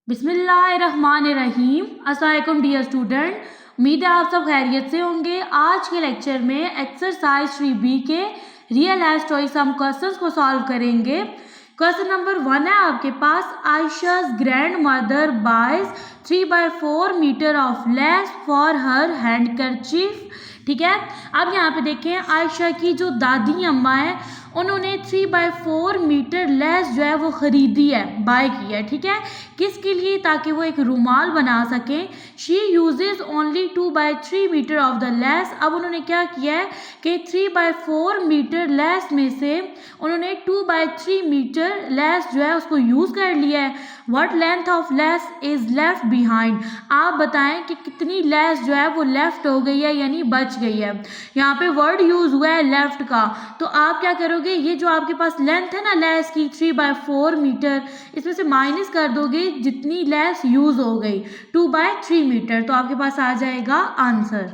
बिस्मिल्लाहिर्रहमानिर्रहीम। अस्सलाम वालेकुम डियर स्टूडेंट, उम्मीद है आप सब खैरियत से होंगे। आज के लेक्चर में एक्सरसाइज 3B के रियल लाइफ स्टोरीज हम क्वेश्चंस को सॉल्व करेंगे। क्वेश्चन नंबर 1 है आपके पास, Ayesha's grandmother buys 3/4 metre of lace for हर हैंडकरचीफ। ठीक है, अब यहाँ पे देखें, आयशा की जो दादी अम्मा है उन्होंने 3/4 मीटर लेस जो है वो ख़रीदी है, बाय की है। ठीक है, किसके लिए? ताकि वो एक रुमाल बना सकें। She uses only 2/3 metre of the lace. अब उन्होंने क्या किया है कि 3/4 मीटर लेस में से उन्होंने 2/3 मीटर लेस जो है उसको यूज़ कर लिया है। What length of less is left behind. आप बताएं कि कितनी लेस जो है वो लेफ्ट हो गई है, यानी बच गई है। यहाँ पे वर्ड यूज़ हुआ है लेफ्ट का, तो आप क्या करोगे, ये जो आपके पास लेंथ है ना लेस की 3/4 मीटर, इसमें से माइनस कर दोगे जितनी लेस यूज़ हो गई 2/3 मीटर, तो आपके पास आ जाएगा आंसर।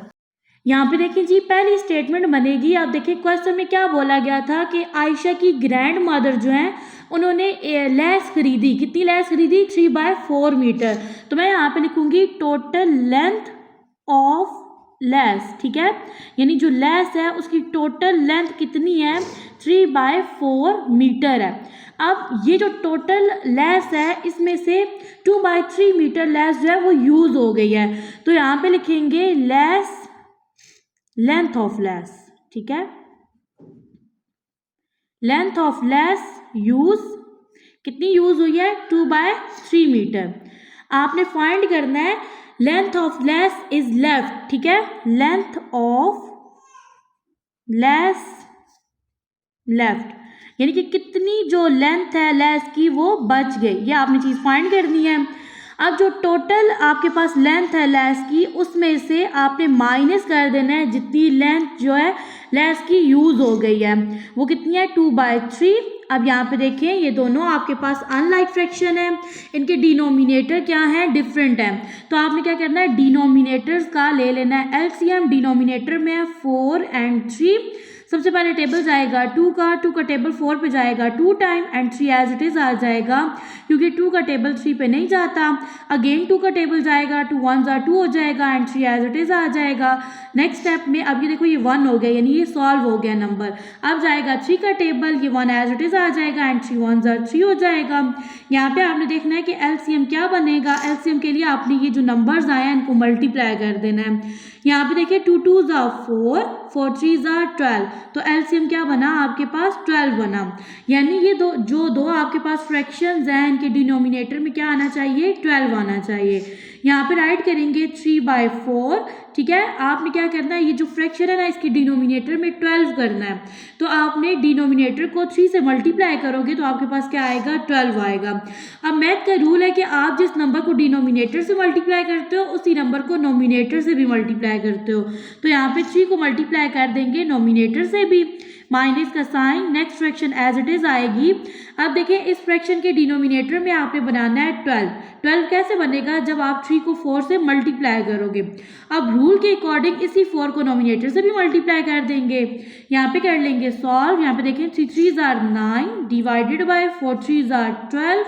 यहाँ पे देखिए जी, पहली स्टेटमेंट बनेगी। आप देखिए क्वेश्चन में क्या बोला गया था कि आयशा की ग्रैंड मदर जो है उन्होंने लेस खरीदी। कितनी लेस खरीदी? 3/4 मीटर। तो मैं यहाँ पे लिखूंगी टोटल लेंथ ऑफ लेस। ठीक है, यानी जो लेस है उसकी टोटल लेंथ कितनी है? 3/4 मीटर है। अब ये जो टोटल लेस है इसमें से 2/3 मीटर लेस जो है वो यूज़ हो गई है, तो यहाँ पे लिखेंगे लेस लेंथ ऑफ लेस। ठीक है, लेंथ ऑफ लेस यूज कितनी यूज हुई है? 2/3 मीटर। आपने फाइंड करना है length of lace is left. ठीक है, लेंथ ऑफ लेस लेफ्ट, यानी कि कितनी जो लेंथ है लेस की वो बच गई, ये आपने चीज फाइंड करनी है। अब जो टोटल आपके पास लेंथ है लेस की उसमें से आपने माइनस कर देना है जितनी लेंथ जो है लेस की यूज हो गई है, वो कितनी है? 2/3। अब यहाँ पे देखें, ये दोनों आपके पास अनलाइक फ्रैक्शन है, इनके डिनोमिनेटर क्या है? डिफरेंट है। तो आपने क्या करना है, डिनोमिनेटर्स का ले लेना है एलसीएम। डिनोमिनेटर में है 4 and 3। सबसे पहले टेबल जाएगा 2 का टेबल 4 पे जाएगा 2 time and 3 as it is आ जाएगा, क्योंकि 2 का टेबल 3 पे नहीं जाता। अगेन 2 का टेबल जाएगा, 2 1s are 2 हो जाएगा एंड 3 एज इट इज आ जाएगा। नेक्स्ट स्टेप में अब ये देखो, ये 1 हो गया, यानी ये सॉल्व हो गया नंबर। अब जाएगा 3 का टेबल, ये 1 एज इट इज आ जाएगा एंड 3 1s are 3 हो जाएगा। यहाँ पे आपने देखना है कि एलसीएम क्या बनेगा। एलसीएम के लिए आपने ये जो नंबर्स आए हैं इनको मल्टीप्लाई कर देना है। यहाँ पे देखिए 2 2s are 4, 4 3s are 12, तो एलसीएम क्या बना आपके पास? 12 बना। यानी ये दो आपके पास फ्रैक्शंस हैं, इनके डिनोमिनेटर में क्या आना चाहिए? 12 आना चाहिए। यहाँ पे राइट करेंगे 3/4। ठीक है, आपने क्या करना है, ये जो फ्रैक्शन है ना इसके डिनोमिनेटर में 12 करना है, तो आपने डिनोमिनेटर को 3 से मल्टीप्लाई करोगे तो आपके पास क्या आएगा? 12 आएगा। अब मैथ का रूल है कि आप जिस नंबर को डिनोमिनेटर से मल्टीप्लाई करते हो उसी नंबर को नोमिनेटर से भी मल्टीप्लाई करते हो, तो यहाँ पे 3 को मल्टीप्लाई कर देंगे नोमिनेटर से भी, माइनस का sign, next fraction as it is आएगी। अब देखिए इस फ्रैक्शन के डिनोमिनेटर में आपने बनाना है 12। 12 कैसे बनेगा? जब आप 3 को 4 से मल्टीप्लाई करोगे। अब रूल के अकॉर्डिंग इसी 4 को नोमिनेटर से भी मल्टीप्लाई कर देंगे। यहाँ पे कर लेंगे सॉल्व। यहाँ पे देखें 3 3s are 9 divided by 4 3s are 12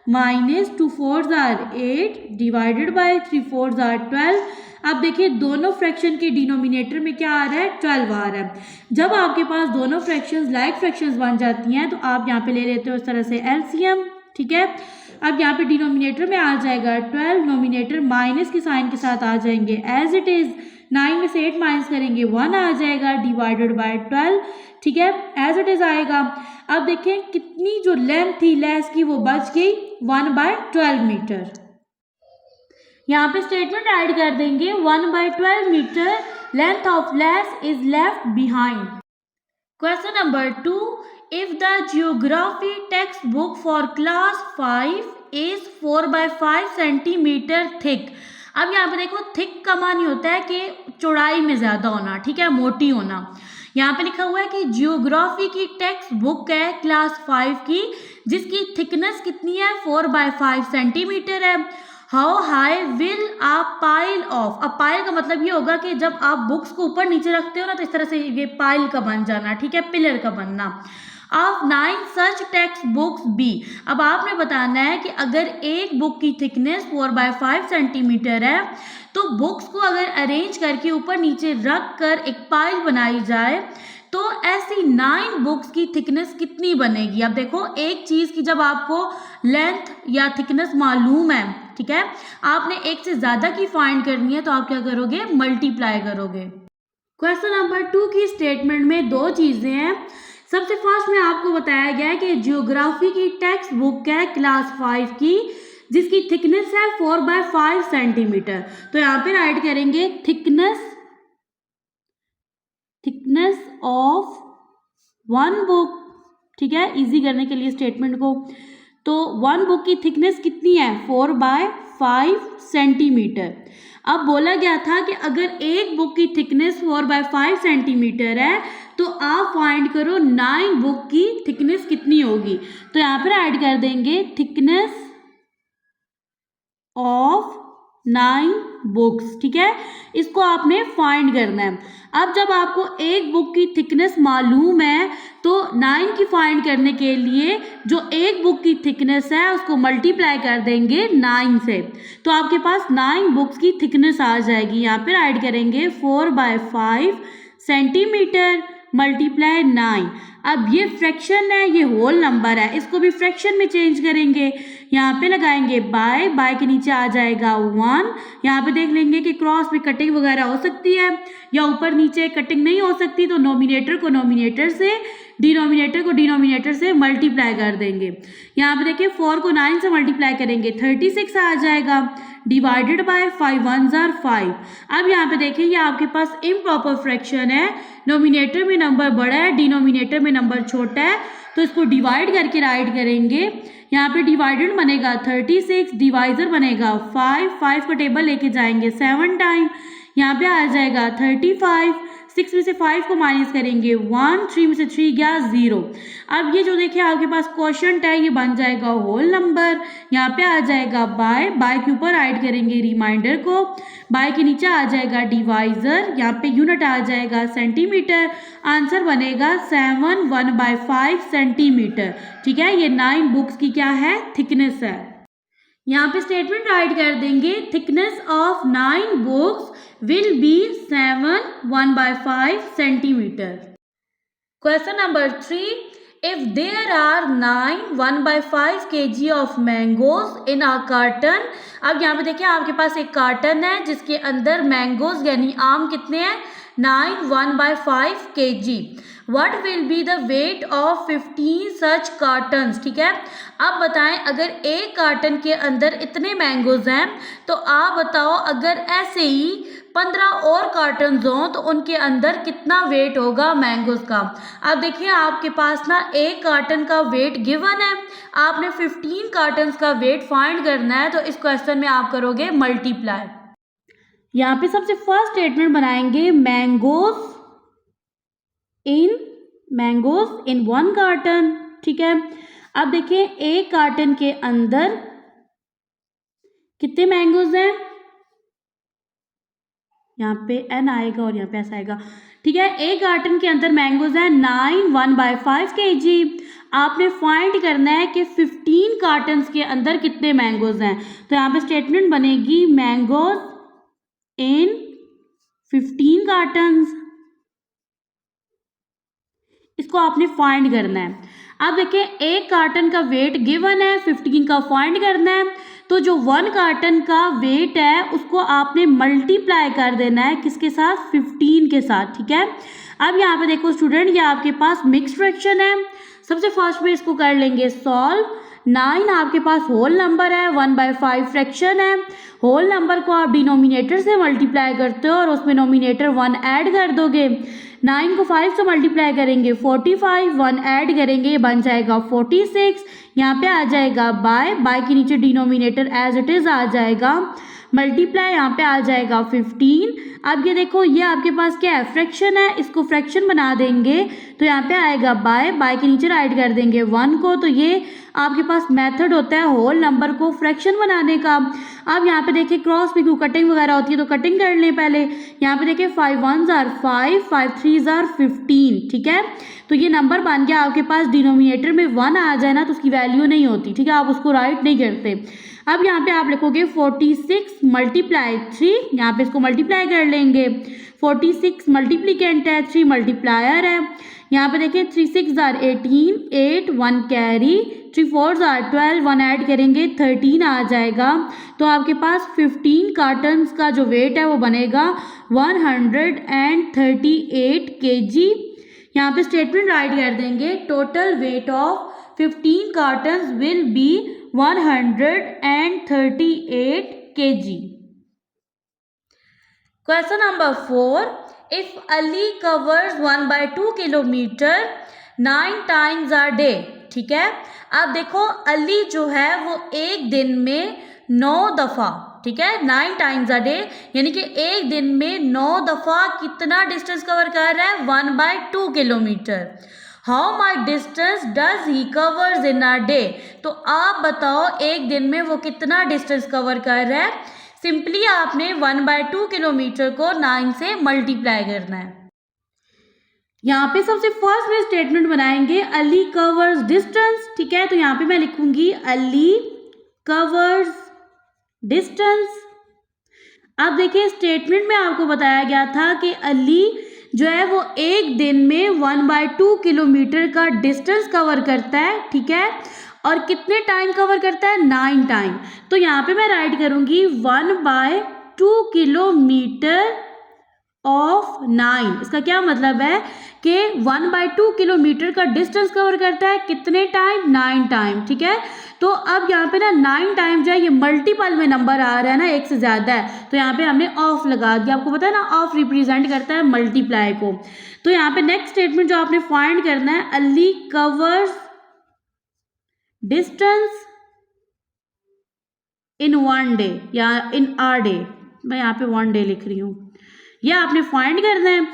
minus 2 4s are 8 divided by 3 4s are 12। अब देखिए दोनों फ्रैक्शन के डिनोमिनेटर में क्या आ रहा है? 12 आ रहा है। जब आपके पास दोनों फ्रैक्शंस लाइक फ्रैक्शंस बन जाती हैं तो आप यहाँ पे ले लेते हो इस तरह से एलसीएम। ठीक है, अब यहाँ पे डिनोमिनेटर में आ जाएगा 12, नोमिनेटर माइनस के साइन के साथ आ जाएंगे एज इट इज। 9 में से 8 माइनस करेंगे 1 आ जाएगा डिवाइडेड बाय 12। ठीक है, एज इट इज आएगा। अब देखें कितनी जो लेंथ थी लेस की वो बच गई 1/12 मीटर। यहाँ पे स्टेटमेंट ऐड कर देंगे 1/12 metre length of lace is left behind. Question number 2, if the geography text book for class 5 is 4/5 centimetre thick. अब यहाँ पे देखो, थिक का मान होता है कि चौड़ाई में ज्यादा होना, ठीक है, मोटी होना। यहाँ पे लिखा हुआ है कि जियोग्राफी की टेक्स्ट बुक है क्लास 5 की, जिसकी थिकनेस कितनी है? 4/5 सेंटीमीटर है। How high will a pile of. अब पाइल का मतलब ये होगा कि जब आप बुक्स को ऊपर नीचे रखते हो ना तो इस तरह से ये पाइल का बन जाना, ठीक है, पिलर का बनना। Of 9 such text books be. अब आपने बताना है कि अगर एक बुक की थिकनेस 4/5 सेंटीमीटर है तो बुक्स को अगर अरेंज करके ऊपर नीचे रख कर एक पाइल बनाई जाए तो ऐसी 9 बुक्स की थिकनेस कितनी बनेगी। अब देखो, एक चीज की जब आपको लेंथ या थिकनेस मालूम है, ठीक है, आपने एक से ज्यादा की फाइंड करनी है तो आप क्या करोगे, मल्टीप्लाई करोगे। क्वेश्चन नंबर 2 की स्टेटमेंट में दो चीजें हैं। सबसे फर्स्ट में आपको बताया गया है कि ज्योग्राफी की टेक्स्ट बुक है क्लास 5 की जिसकी थिकनेस है 4/5 सेंटीमीटर। तो यहाँ पे राइट करेंगे थिकनेस ऑफ वन बुक, ठीक है, इजी करने के लिए स्टेटमेंट को। तो वन बुक की थिकनेस कितनी है, 4/5 सेंटीमीटर। अब बोला गया था कि अगर एक बुक की थिकनेस 4/5 सेंटीमीटर है तो आप फाइंड करो 9 बुक की थिकनेस कितनी होगी। तो यहाँ पर ऐड कर देंगे थिकनेस ऑफ 9 बुक्स, ठीक है, इसको आपने फाइंड करना है। अब जब आपको एक बुक की थिकनेस मालूम है तो 9 की फाइंड करने के लिए जो एक बुक की थिकनेस है उसको मल्टीप्लाई कर देंगे 9 से, तो आपके पास 9 बुक्स की थिकनेस आ जाएगी। यहाँ पर ऐड करेंगे 4/5 सेंटीमीटर मल्टीप्लाई 9। अब ये फ्रैक्शन है, ये होल नंबर है, इसको भी फ्रैक्शन में चेंज करेंगे। यहाँ पे लगाएंगे बाय के नीचे आ जाएगा 1। यहाँ पे देख लेंगे कि क्रॉस में कटिंग वगैरह हो सकती है या ऊपर नीचे कटिंग नहीं हो सकती, तो नोमिनेटर को नोमिनेटर से, डिनोमिनेटर को डिनोमिनेटर से मल्टीप्लाई कर देंगे। यहाँ पे देखिए 4 को 9 से मल्टीप्लाई करेंगे 36 आ जाएगा, डिवाइडेड बाय 5 1s are 5। अब यहाँ पे देखिए ये आपके पास इम्प्रॉपर फ्रैक्शन है, नोमिनेटर में नंबर बड़ा है, डिनोमिनेटर में नंबर छोटा है, तो इसको डिवाइड करके राइट करेंगे। यहाँ पे डिवाइडेड बनेगा 36, डिवाइजर बनेगा 5 का टेबल लेके जाएंगे 7 टाइम, यहाँ पे आ जाएगा 35। 6 में से 5 को माइनस करेंगे 1, 3 में से 3 गया 0। अब ये जो देखिए आपके पास क्वोशंट है ये बन जाएगा होल नंबर, यहाँ पे आ जाएगा बाय के ऊपर ऐड करेंगे रिमाइंडर को, बाय के नीचे आ जाएगा डिवाइजर, यहाँ पे यूनिट आ जाएगा सेंटीमीटर, आंसर बनेगा 7/1/5 सेंटीमीटर, ठीक है। ये 9 बुक्स की क्या है, थिकनेस है। यहाँ पे स्टेटमेंट राइट कर देंगे thickness of 9 books will be 7/1/5 centimetre. Question number 3, if there are 9 1/5 kg of mangoes in a carton. अब यहाँ पे देखिए आपके पास एक कार्टन है जिसके अंदर मैंगोज यानी आम कितने हैं, 9 1/5 kg। What will be the weight of 15 such cartons, ठीक है। अब बताएं अगर एक कार्टन के अंदर इतने मैंगोज हैं तो आप बताओ अगर ऐसे ही 15 और कार्टन्स हों तो उनके अंदर कितना वेट होगा मैंगोज का। अब देखिए आपके पास ना एक कार्टन का वेट गिवन है, आपने 15 कार्टन्स का वेट फाइंड करना है, तो इस क्वेश्चन में आप करोगे मल्टीप्लाई। यहाँ पे सबसे फर्स्ट स्टेटमेंट बनाएंगे मैंगोज इन 1 कार्टन, ठीक है। अब देखिए एक कार्टन के अंदर कितने मैंगोज हैं, यहाँ पे n आएगा और यहाँ पे s आएगा, ठीक है। एक कार्टन के अंदर मैंगोज है 9 1/5 kg। आपने फाइंड करना है कि 15 कार्टन्स के अंदर कितने मैंगोज हैं, तो यहाँ पे स्टेटमेंट बनेगी मैंगोज इन 15 कार्टन्स, इसको आपने फाइंड करना है। अब देखिए एक कार्टन का वेट गिवन है, 15 का फाइंड करना है, तो जो 1 कार्टन का वेट है उसको आपने मल्टीप्लाई कर देना है किसके साथ, 15 के साथ, ठीक है। अब यहाँ पे देखो स्टूडेंट ये आपके पास मिक्स फ्रैक्शन है, सबसे फर्स्ट में इसको कर लेंगे सॉल्व। 9 आपके पास होल नंबर है, 1/5 फ्रैक्शन है, होल नंबर को आप डिनोमिनेटर से मल्टीप्लाई करते हो और उसमें नोमिनेटर 1 ऐड कर दोगे। 9 को 5 से मल्टीप्लाई करेंगे 45, 1 ऐड करेंगे बन जाएगा 46, यहाँ पे आ जाएगा बाय के नीचे डिनोमिनेटर एज इट इज आ जाएगा मल्टीप्लाई यहाँ पे आ जाएगा 15। अब ये देखो ये आपके पास क्या है, फ्रैक्शन है, इसको फ्रैक्शन बना देंगे तो यहाँ पे आएगा बाय के नीचे राइट कर देंगे 1 को। तो ये आपके पास मेथड होता है होल नंबर को फ्रैक्शन बनाने का। अब यहाँ पे देखिए क्रॉस भी कटिंग वगैरह होती है तो कटिंग कर लें पहले। यहाँ पे देखिए 5 1s are 5, 5 3s are 15, ठीक है। तो ये नंबर बन गया आपके पास, डिनोमिनेटर में 1 आ जाए ना तो उसकी वैल्यू नहीं होती, ठीक है, आप उसको राइट नहीं करते। अब यहाँ पे आप लिखोगे 46 मल्टीप्लाई 3, यहाँ पे इसको मल्टीप्लाई कर लेंगे। 46 मल्टीप्लीकेंट है, 3 मल्टीप्लायर है। यहाँ पे देखिए 3 6s are 18, 8 1 carry, 3 4s are 12, 1 add करेंगे 13 आ जाएगा। तो आपके पास 15 कार्टन्स का जो वेट है वो बनेगा 138 kg। यहाँ पे स्टेटमेंट राइट कर देंगे, total weight of 15 cottons will be 138 kg। Question number 4, if Ali covers 1/2 kilometre 9 times a day, ठीक है। अब देखो अली जो है वो एक दिन में 9 दफ़ा, ठीक है, 9 times a day, यानी कि एक दिन में 9 दफ़ा कितना डिस्टेंस कवर कर रहा है, 1/2 kilometre. How much distance does he covers in a day. तो आप बताओ एक दिन में वो कितना डिस्टेंस कवर कर रहा है। सिंपली आपने 1/2 किलोमीटर को 9 से मल्टीप्लाई करना है। यहाँ पे सबसे फर्स्ट में स्टेटमेंट बनाएंगे अली कवर्स डिस्टेंस, ठीक है। तो यहाँ पे मैं लिखूंगी अली कवर्स डिस्टेंस। अब देखिए स्टेटमेंट में आपको बताया गया था कि अली जो है वो एक दिन में 1/2 किलोमीटर का डिस्टेंस कवर करता है, ठीक है, और कितने टाइम कवर करता है, 9 टाइम। तो यहाँ पे मैं राइट करूंगी 1/2 किलोमीटर ऑफ 9। इसका क्या मतलब है कि 1/2 किलोमीटर का डिस्टेंस कवर करता है कितने टाइम, 9 टाइम, ठीक है। तो अब यहाँ पे ना 9 टाइम जो है ये मल्टीपल में नंबर आ रहा है ना, एक से ज़्यादा है, तो यहाँ पे हमने ऑफ लगा दिया। आपको पता है ना ऑफ रिप्रेजेंट करता है मल्टीप्लाई को। तो यहाँ पे नेक्स्ट स्टेटमेंट जो आपने फाइंड करना है, Ali covers distance in 1 day या इन आ डे, मैं यहाँ पे 1 डे लिख रही हूँ, यह आपने फाइंड करना है।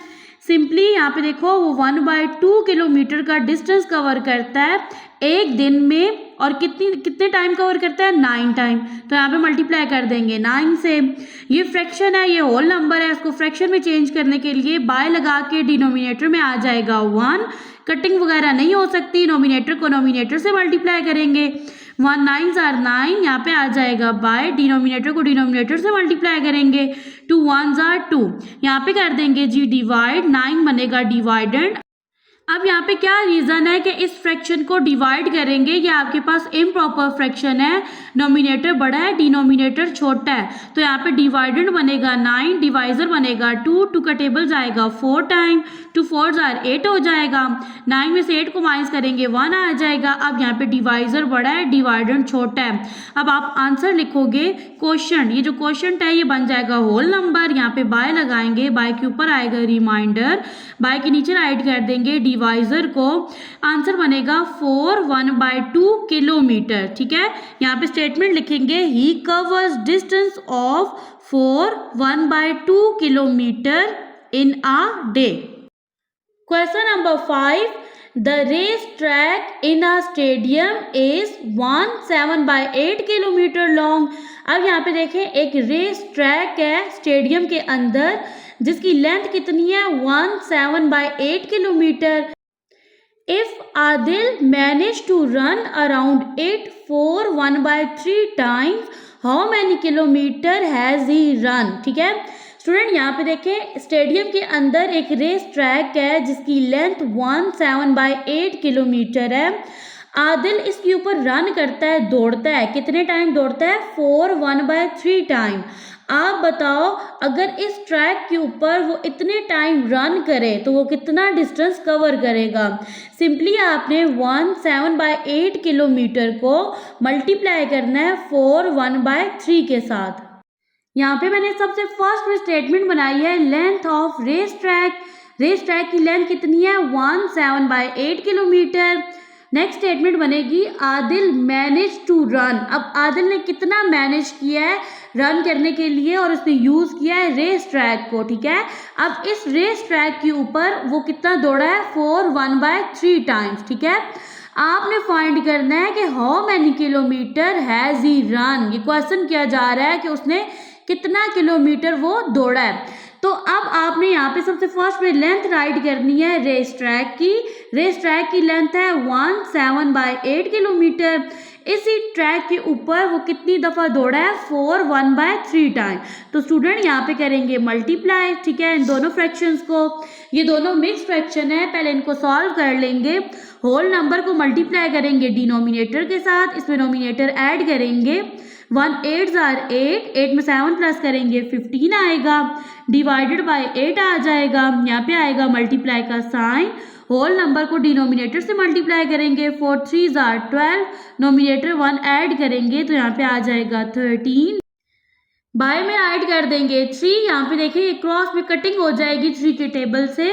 सिंपली यहाँ पे देखो वो 1/2 किलोमीटर का डिस्टेंस कवर करता है एक दिन में, और कितने टाइम कवर करता है, 9 टाइम। तो यहाँ पे मल्टीप्लाई कर देंगे 9 से। ये फ्रैक्शन है, ये होल नंबर है, इसको फ्रैक्शन में चेंज करने के लिए बाय लगा के डिनोमिनेटर में आ जाएगा 1। कटिंग वगैरह नहीं हो सकती, नोमिनेटर को नोमिनेटर से मल्टीप्लाई करेंगे। 1 9s are 9, यहाँ पे आ जाएगा बाय, डिनोमिनेटर को डिनोमिनेटर से मल्टीप्लाई करेंगे। 2 1s are 2, यहाँ पे कर देंगे जी डिवाइड, 9 बनेगा डिवाइडेड। अब यहाँ पे क्या रीज़न है कि इस फ्रैक्शन को डिवाइड करेंगे, ये आपके पास इम्प्रॉपर फ्रैक्शन है, नोमिनेटर बड़ा है डिनोमिनेटर छोटा है। तो यहाँ पे डिवाइडेड बनेगा 9, डिवाइजर बनेगा 2 का टेबल जाएगा 4 टाइम, 2 4s are 8 हो जाएगा। 9 में से 8 को माइनस करेंगे 1 आ जाएगा। अब यहाँ पे डिवाइजर बड़ा है, डिवाइडेड छोटा है। अब आप आंसर लिखोगे क्वेश्चन, ये जो क्वेश्चन है ये बन जाएगा होल नंबर। यहाँ पे बाय लगाएंगे, बाय के ऊपर आएगा रिमाइंडर, बाय के नीचे राइट कर देंगे डिवाइजर को। आंसर बनेगा 4 1/2 किलोमीटर, ठीक है। यहाँ पे स्टेटमेंट लिखेंगे he covers distance of 4 1/2 kilometre in a day. Question number 5, the race track in a stadium is 17/8 kilometre long. अब यहाँ पे देखें एक रेस ट्रैक है स्टेडियम के अंदर जिसकी लेंथ कितनी है, 17/8 kilometre. If Adil manage to run around 8 4 1/3 times, how many kilometre has he run, ठीक है। स्टूडेंट यहाँ पे देखें स्टेडियम के अंदर एक रेस ट्रैक है जिसकी लेंथ 17/8 किलोमीटर है। आदिल इसके ऊपर रन करता है, दौड़ता है, कितने टाइम दौड़ता है, 4 1/3 टाइम। आप बताओ अगर इस ट्रैक के ऊपर वो इतने टाइम रन करे तो वो कितना डिस्टेंस कवर करेगा। सिंपली आपने 17/8 किलोमीटर को मल्टीप्लाई करना है 4 1/3 के साथ। यहाँ पे मैंने सबसे फर्स्ट में स्टेटमेंट बनाई है length of race track. Race track की लेंथ कितनी है, 17/8 किलोमीटर। नेक्स्ट स्टेटमेंट बनेगी आदिल मैनेज टू रन। अब आदिल ने कितना मैनेज किया है रन करने के लिए और उसने यूज़ किया है रेस ट्रैक को, ठीक है। अब इस रेस ट्रैक के ऊपर वो कितना दौड़ा है, 4 1/3 टाइम्स, ठीक है। आपने फाइंड करना है कि how many kilometre has he run. ये क्वेश्चन किया जा रहा है कि उसने कितना किलोमीटर वो दौड़ा है। तो अब आपने यहाँ पे सबसे फर्स्ट में लेंथ राइट करनी है रेस ट्रैक की। रेस ट्रैक की लेंथ है 17/8 किलोमीटर। इसी ट्रैक के ऊपर वो कितनी दफ़ा दौड़ा है, 4 1/3 टाइम। तो स्टूडेंट यहाँ पे करेंगे मल्टीप्लाई, ठीक है, इन दोनों फ्रैक्शंस को। ये दोनों मिक्स फ्रैक्शन है, पहले इनको सॉल्व कर लेंगे। होल नंबर को मल्टीप्लाई करेंगे डिनोमिनेटर के साथ, इसमें नोमिनेटर ऐड करेंगे। 1 8s are 8, 8 में 7 प्लस करेंगे 15 आएगा, डिवाइडेड बाय 8 आ जाएगा। यहाँ पे आएगा मल्टीप्लाई का साइन। होल नंबर को डिनोमिनेटर से मल्टीप्लाई करेंगे, 4 3s are 12, नोमिनेटर 1 ऐड करेंगे तो यहाँ पे आ जाएगा 13। बाय में ऐड कर देंगे 3, यहाँ पे देखिए क्रॉस में कटिंग हो जाएगी 3 के टेबल से।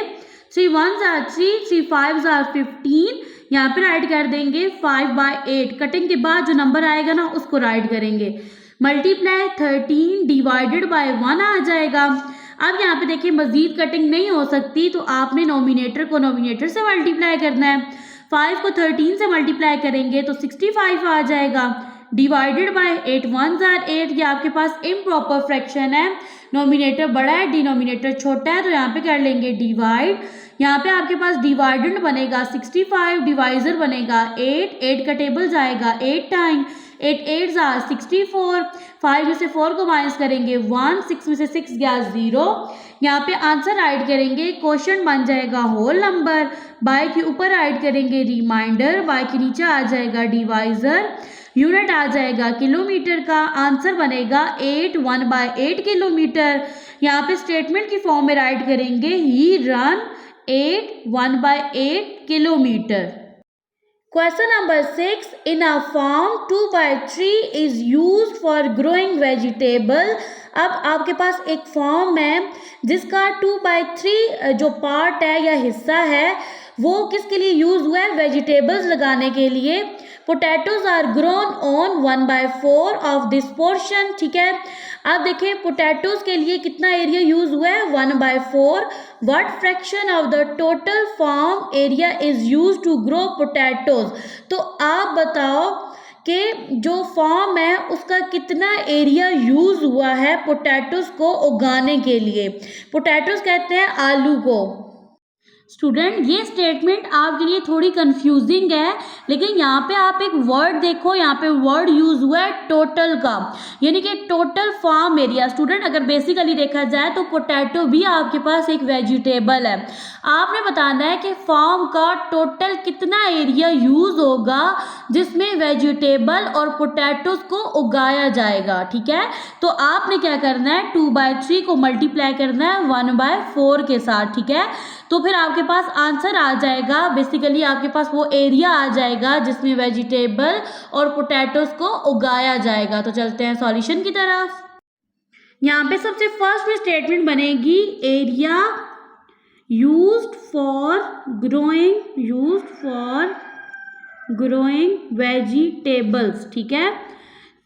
3 1s are 3, 3 5s are 15, यहाँ पे राइट कर देंगे 5/8। कटिंग के बाद जो नंबर आएगा ना उसको राइट करेंगे। मल्टीप्लाई 13 डिवाइडेड बाय 1 आ जाएगा। अब यहाँ पे देखिए मजीद कटिंग नहीं हो सकती, तो आपने नोमिनेटर को नोमिनेटर से मल्टीप्लाई करना है। 5 को 13 से मल्टीप्लाई करेंगे तो 65 आ जाएगा, डिवाइडेड बाय 8 1s are 8। ये आपके पास इम्प्रॉपर फ्रैक्शन है, नोमिनेटर बड़ा है डिनोमिनेटर छोटा है, तो यहाँ पे कर लेंगे डिवाइड। यहाँ पे आपके पास डिवाइडेंड बनेगा 65, डिवाइजर बनेगा 8, 8 का टेबल जाएगा 8 टाइम, 8 8s are 64। 5 में से 4 को माइनस करेंगे 1, 6 में से 6 गया 0। यहाँ पे आंसर ऐड करेंगे, क्वेश्चन बन जाएगा होल नंबर। बाय के ऊपर ऐड करेंगे रिमाइंडर, बाय के नीचे आ जाएगा डिवाइजर, यूनिट आ जाएगा किलोमीटर का। आंसर बनेगा 8 1/8 किलोमीटर। यहाँ पे स्टेटमेंट की फॉर्म में राइट करेंगे ही run 8 1/8 kilometre. Question number 6. In a farm 2/3 is used for growing vegetable. अब आपके पास एक फॉर्म है जिसका 2/3 जो पार्ट है या हिस्सा है वो किसके लिए यूज हुआ है, वेजिटेबल्स लगाने के लिए। Potatoes are grown on 1/4 of this portion, ठीक है। अब देखिए पोटैटोज के लिए कितना एरिया यूज हुआ है, 1/4। What fraction of the total farm area is use to grow potatoes. तो आप बताओ कि जो फार्म है उसका कितना एरिया यूज हुआ है पोटैटोज को उगाने के लिए। पोटैटोज कहते हैं आलू को। स्टूडेंट ये स्टेटमेंट आपके लिए थोड़ी कंफ्यूजिंग है, लेकिन यहाँ पे आप एक वर्ड देखो, यहाँ पे वर्ड यूज हुआ है टोटल का, यानी कि टोटल फार्म एरिया। स्टूडेंट अगर बेसिकली देखा जाए तो पोटैटो भी आपके पास एक वेजिटेबल है। आपने बताना है कि फार्म का टोटल कितना एरिया यूज होगा जिसमें वेजिटेबल और पोटैटोज को उगाया जाएगा, ठीक है। तो आपने क्या करना है, 2/3 को मल्टीप्लाई करना है 1/4 के साथ, ठीक है। तो फिर आपके पास आंसर आ जाएगा, बेसिकली आपके पास वो एरिया आ जाएगा जिसमें वेजिटेबल और पोटैटोज को उगाया जाएगा। तो चलते हैं सॉल्यूशन की तरफ। यहाँ पे सबसे फर्स्ट में स्टेटमेंट बनेगी area used for growing vegetables, ठीक है।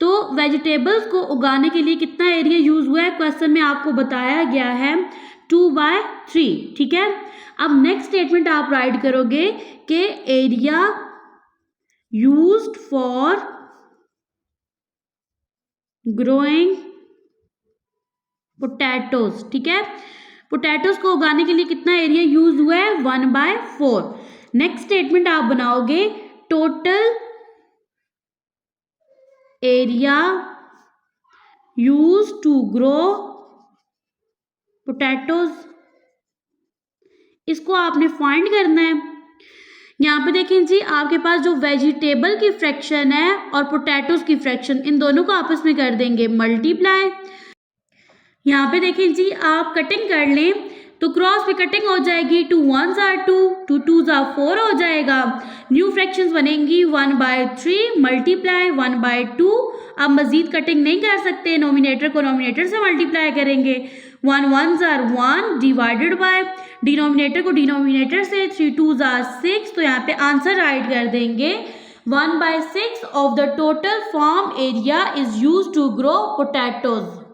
तो वेजिटेबल्स को उगाने के लिए कितना एरिया यूज हुआ है, क्वेश्चन में आपको बताया गया है 2/3, ठीक है। अब नेक्स्ट स्टेटमेंट आप राइट करोगे कि area used for growing potatoes, ठीक है। पोटैटोज को उगाने के लिए कितना एरिया यूज हुआ है, 1/4। नेक्स्ट स्टेटमेंट आप बनाओगे total area use to grow potatoes, इसको आपने फाइंड करना है। यहाँ पे देखें जी आपके पास जो वेजिटेबल की फ्रैक्शन है और पोटैटोज की फ्रैक्शन, इन दोनों को आपस में कर देंगे मल्टीप्लाई। यहाँ पे देखें जी आप कटिंग कर लें तो क्रॉस पे कटिंग हो जाएगी, 2 1s are 2, 2 2s are 4 हो जाएगा। न्यू फ्रैक्शंस बनेंगी 1/3 मल्टीप्लाई 1/2। अब मजीद कटिंग नहीं कर सकते, नोमिनेटर को नोमिनेटर से मल्टीप्लाई करेंगे। 1 1s are 1 divided by denominator को डिनोमिनेटर से, 3 2s are 6। तो यहाँ पे आंसर राइट कर देंगे 1/6 of the total farm area is used to grow potatoes.